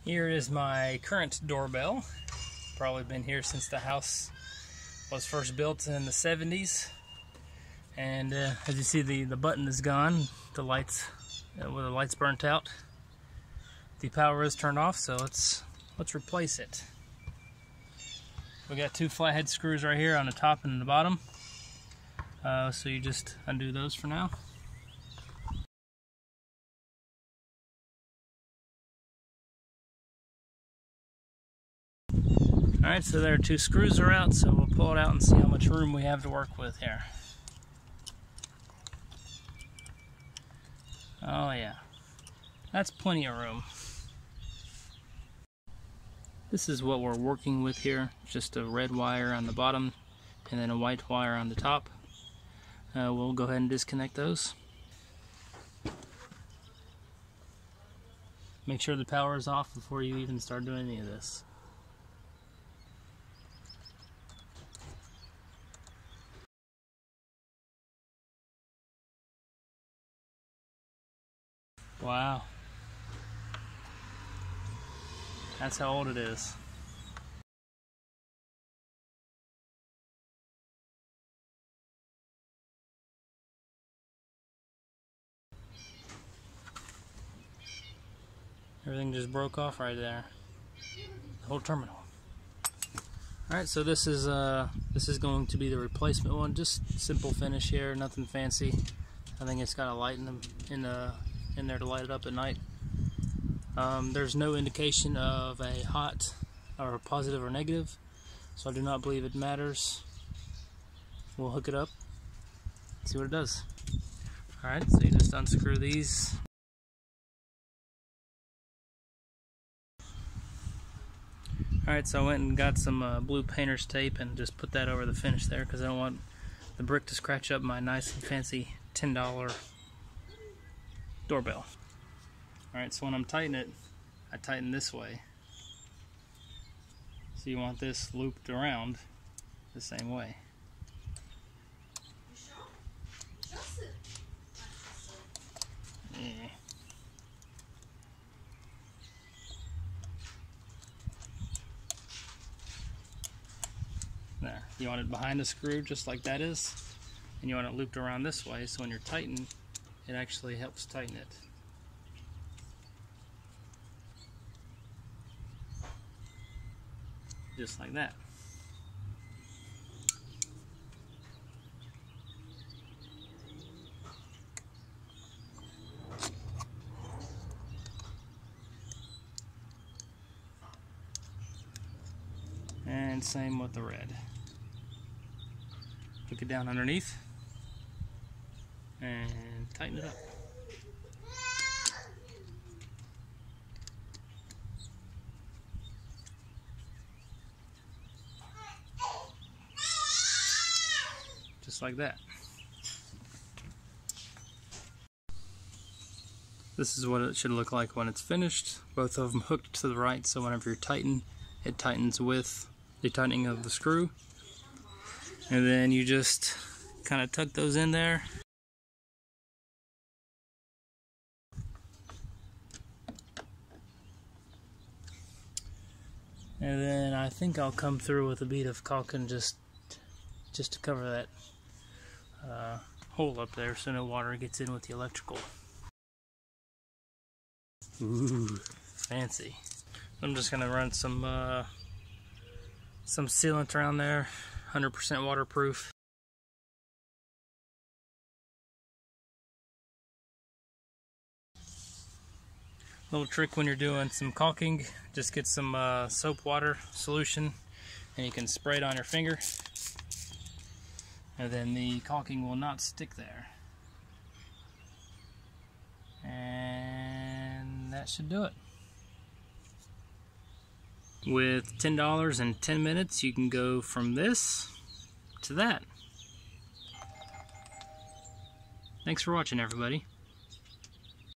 Here is my current doorbell. Probably been here since the house was first built in the 70s. And as you see, the button is gone. The lights, well, the lights burnt out. The power is turned off, so let's replace it. We got two flathead screws right here on the top and the bottom. So you just undo those for now. Alright, so there are two screws are out, so we'll pull it out and see how much room we have to work with here. Oh yeah, that's plenty of room. This is what we're working with here, just a red wire on the bottom and then a white wire on the top. We'll go ahead and disconnect those. Make sure the power is off before you even start doing any of this. Wow. That's how old it is. Everything just broke off right there. The whole terminal. Alright, so this is going to be the replacement one. Just simple finish here, nothing fancy. I think it's got a light in there to light it up at night. There's no indication of a hot or a positive or negative, so I do not believe it matters. We'll hook it up, see what it does. Alright, so you just unscrew these. Alright, so I went and got some blue painter's tape and just put that over the finish there because I don't want the brick to scratch up my nice and fancy $10 doorbell. Alright, so when I'm tightening it, I tighten this way. So you want this looped around the same way. Yeah. There. You want it behind the screw just like that is, and you want it looped around this way so when you're tightening, it actually helps tighten it. Just like that. And same with the red. Hook it down underneath and tighten it up. Just like that. This is what it should look like when it's finished. Both of them hooked to the right, so whenever you're tightening, it tightens with the tightening of the screw. And then you just kind of tuck those in there. And then I think I'll come through with a bead of caulking just to cover that hole up there so no water gets in with the electrical. Ooh, fancy. I'm just gonna run some sealant around there, 100% waterproof. Little trick when you're doing some caulking, just get some soap water solution and you can spray it on your finger, and then the caulking will not stick there. And that should do it. With $10 and 10 minutes, you can go from this to that. Thanks for watching, everybody.